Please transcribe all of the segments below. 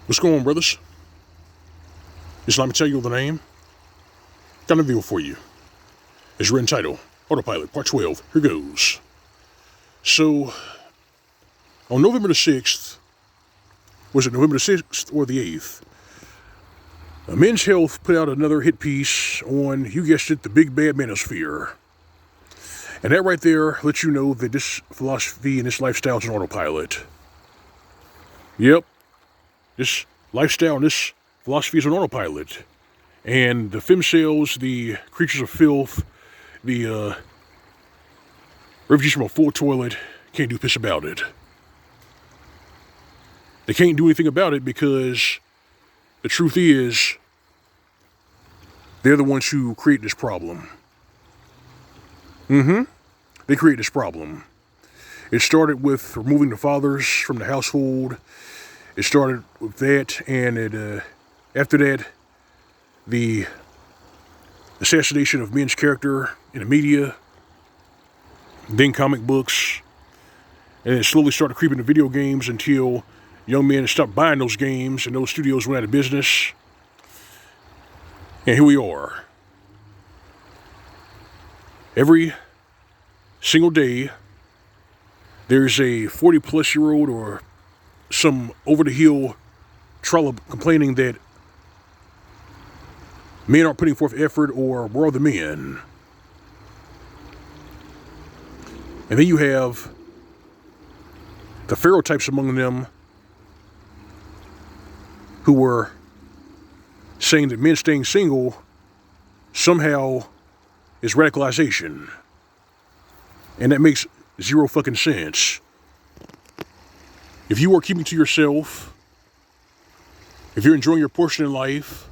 What's going on, brothers? Just let me tell you the name. Got a video for you. It's written title, Autopilot, Part 12. Here goes. So, on November the 6th, was it November the 6th or the 8th? Men's Health put out another hit piece on, you guessed it, the big bad manosphere. And that right there lets you know that this philosophy and this lifestyle is an autopilot. Yep. This lifestyle and this philosophy is an autopilot. And the femcells, the creatures of filth, the refugees from a full toilet can't do piss about it. They can't do anything about it because the truth is they're the ones who create this problem. They create this problem. It started with removing the fathers from the household. It started with that, and after that, the assassination of men's character in the media, then comic books, and it slowly started creeping to video games until young men stopped buying those games and those studios went out of business. And here we are. Every single day, there's a 40-plus-year-old or some over-the-hill trollop complaining that men aren't putting forth effort or where are the men? And then you have the pharaoh types among them who were saying that men staying single somehow is radicalization. And that makes zero fucking sense. If you are keeping to yourself, if you're enjoying your portion in life,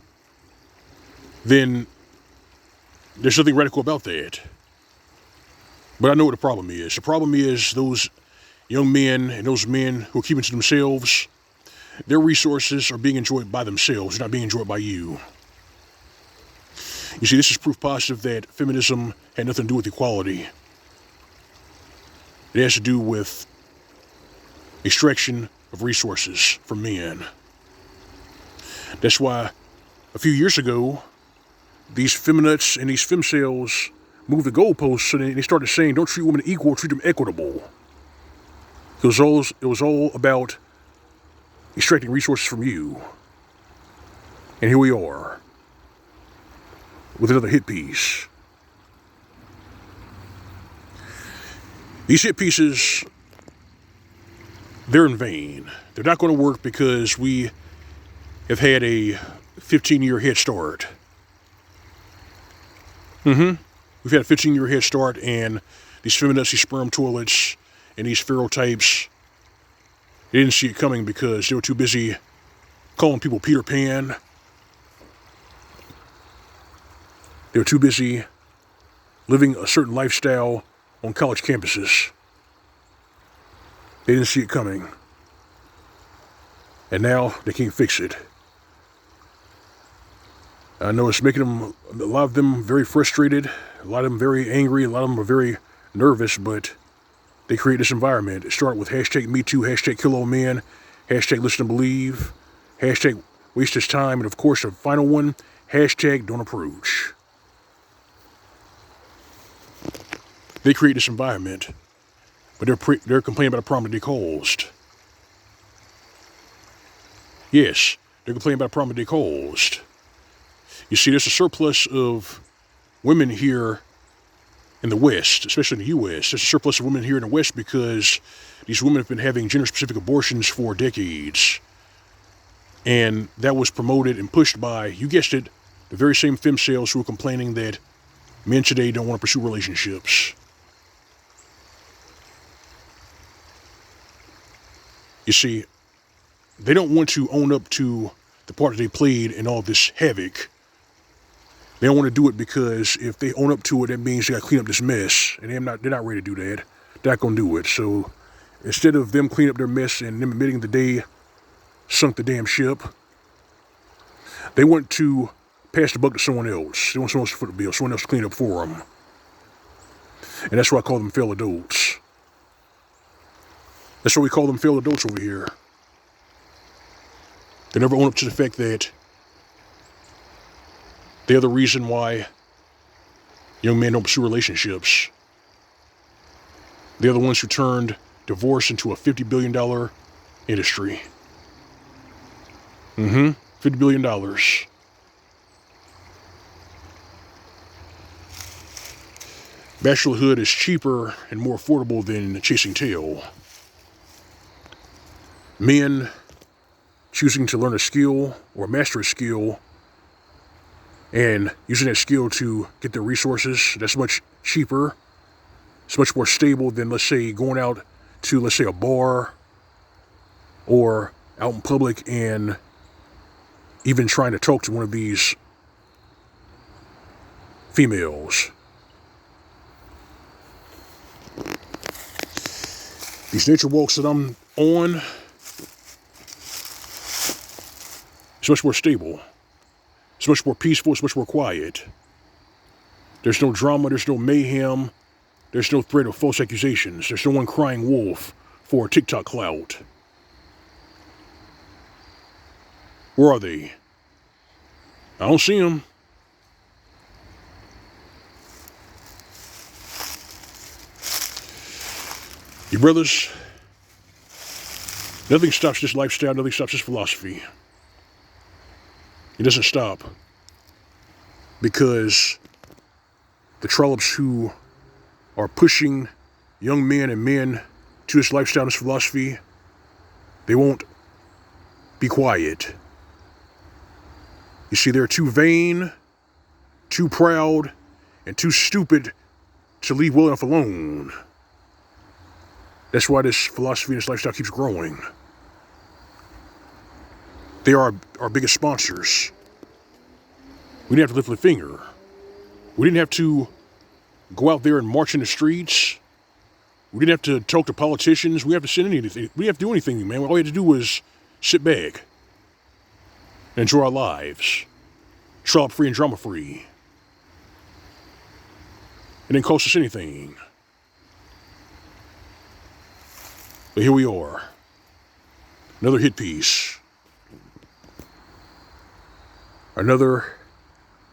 then there's nothing radical about that. But I know what the problem is. The problem is those young men and those men who are keeping to themselves, their resources are being enjoyed by themselves, not being enjoyed by you. You see, this is proof positive that feminism had nothing to do with equality. It has to do with extraction of resources from men. That's why a few years ago, these feminists and these femcells moved the goalposts and they started saying, don't treat women equal, treat them equitable. It was all about extracting resources from you. And here we are with another hit piece. These hit pieces, they're in vain. They're not going to work because we have had a 15-year head start. We've had a 15-year head start, and these feminazi sperm toilets and these pharaoh types, they didn't see it coming because they were too busy calling people Peter Pan. They were too busy living a certain lifestyle on college campuses. They didn't see it coming. And now they can't fix it. I know it's making them, a lot of them very frustrated, a lot of them very angry, a lot of them are very nervous, but they create this environment. It started with hashtag Mgtow, hashtag L.O.M, hashtag listen to believe, hashtag waste his time, and of course the final one, hashtag don't approach. They create this environment, but they're complaining about a problem that they caused. Yes, they're complaining about a problem that they caused. You see, there's a surplus of women here in the West, especially in the U.S. There's a surplus of women here in the West because these women have been having gender-specific abortions for decades. And that was promoted and pushed by, you guessed it, the very same femcells who are complaining that men today don't want to pursue relationships. You see, they don't want to own up to the part that they played in all this havoc. They don't want to do it because if they own up to it, that means they got to clean up this mess. And they're not ready to do that. They're not going to do it. So instead of them cleaning up their mess and them admitting that they sunk the damn ship, they want to pass the buck to someone else. They want someone else to foot the bill, someone else to clean up for them. And that's why I call them failed adults. That's why we call them failed adults over here. They never own up to the fact that they're the reason why young men don't pursue relationships. They're the ones who turned divorce into a $50 billion industry. $50 billion. Bachelorhood is cheaper and more affordable than chasing tail. Men choosing to learn a skill or master a skill and using that skill to get their resources, that's much cheaper. It's much more stable than, let's say, going out to, let's say, a bar or out in public and even trying to talk to one of these females. These nature walks that I'm on, it's much more stable. It's much more peaceful. It's much more quiet. There's no drama. There's no mayhem. There's no threat of false accusations. There's no one crying wolf for TikTok clout. Where are they? I don't see them. You brothers, nothing stops this lifestyle. Nothing stops this philosophy. It doesn't stop because the trollops who are pushing young men and men to this lifestyle, this philosophy, they won't be quiet. You see, they're too vain, too proud, and too stupid to leave well enough alone. That's why this philosophy and this lifestyle keeps growing. They are our biggest sponsors. We didn't have to lift a finger. We didn't have to go out there and march in the streets. We didn't have to talk to politicians. We didn't have to send anything. We didn't have to do anything, man. All we had to do was sit back and enjoy our lives. Trollop free and drama free. It didn't cost us anything. But here we are. Another hit piece. Another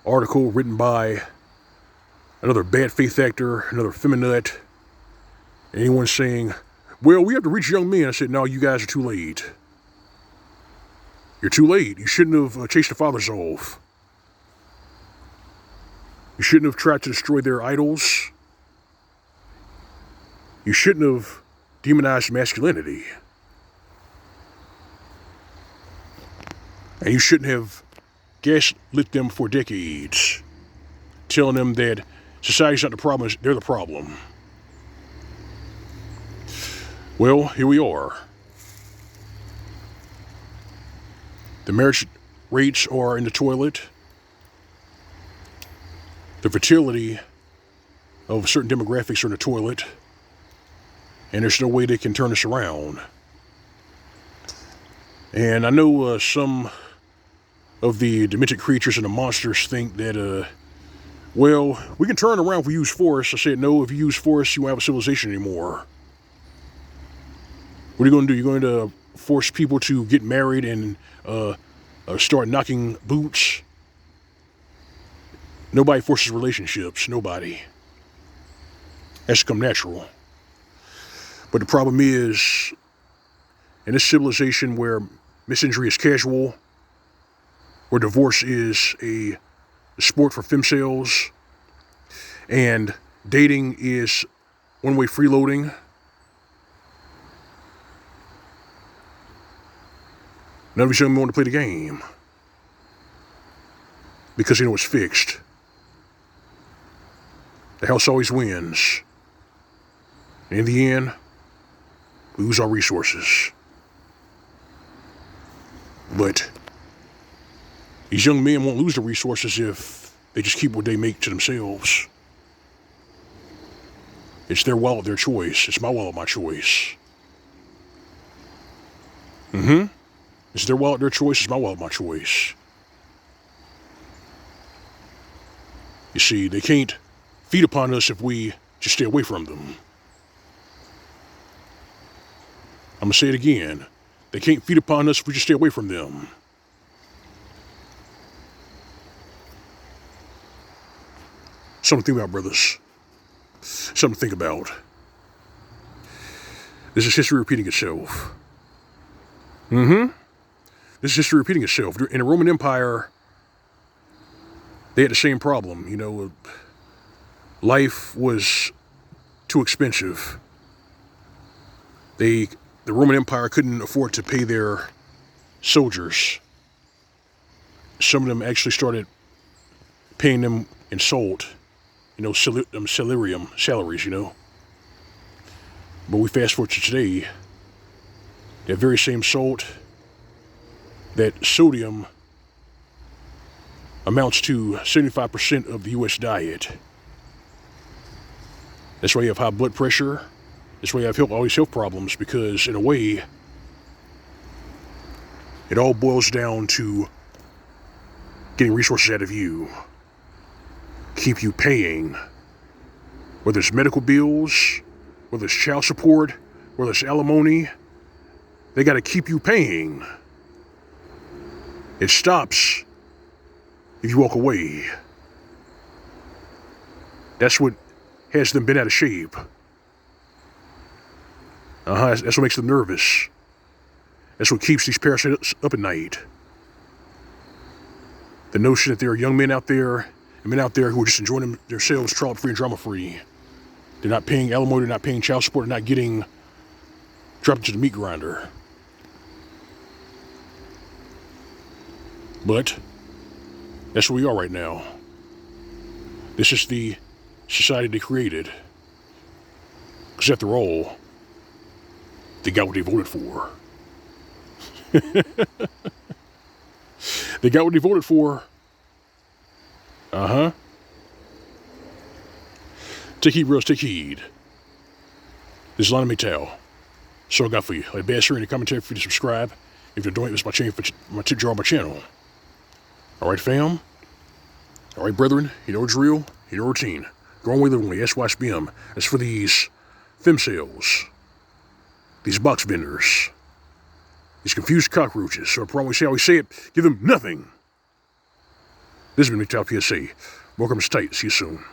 article written by another bad faith actor, another feminist. Anyone saying, well, we have to reach young men. I said, no, you guys are too late. You're too late. You shouldn't have chased the fathers off. You shouldn't have tried to destroy their idols. You shouldn't have demonized masculinity. And you shouldn't have gaslit them for decades, telling them that society's not the problem, they're the problem. Well, here we are. The marriage rates are in the toilet. The fertility of certain demographics are in the toilet. And there's no way they can turn this around. And I know some of the demented creatures and the monsters think that, well, we can turn it around if we use force. I said, no, if you use force, you won't have a civilization anymore. What are you going to do? You're going to force people to get married and start knocking boots? Nobody forces relationships. Nobody. Has to come natural. But the problem is, in this civilization where misinjury is casual, where divorce is a sport for femcels, and dating is one-way freeloading, none of these young men want to play the game because they know it's fixed. The house always wins. And in the end, we lose our resources. But these young men won't lose the resources if they just keep what they make to themselves. It's their wallet, their choice. It's my wallet, my choice. It's their wallet, their choice. It's my wallet, my choice. You see, they can't feed upon us if we just stay away from them. I'm going to say it again. They can't feed upon us if we just stay away from them. Something to think about, brothers. Something to think about. This is history repeating itself. This is history repeating itself. In the Roman Empire, they had the same problem. You know, life was too expensive. The Roman Empire couldn't afford to pay their soldiers. Some of them actually started paying them in salt, you know, salaries, you know. But we fast forward to today, that very same salt, that sodium amounts to 75% of the U.S. diet. That's why you have high blood pressure. That's why you have all these health problems, because in a way, it all boils down to getting resources out of you. Keep you paying. Whether it's medical bills, whether it's child support, whether it's alimony, they got to keep you paying. It stops if you walk away. That's what has them bent out of shape. That's what makes them nervous. That's what keeps these parasites up at night. The notion that there are young men out there and men out there who are just enjoying themselves trouble-free and drama-free. They're not paying alimony, they're not paying child support, they're not getting dropped into the meat grinder. But that's where we are right now. This is the society they created. Because after all, they got what they voted for. They got what they voted for. Take heed, bros, take heed. This is Mgtow. So I got for you. Like Basher in the commentary for you to subscribe. If you're doing it, it's my tip jar on my channel. Alright, fam. Alright, brethren. You know it's real. You know routine. Go on way livingly. SYSBM. As for these femcells, these box vendors, these confused cockroaches, so I probably say how we say it, give them nothing. This has been Mgtow PSA. Welcome to tight. See you soon.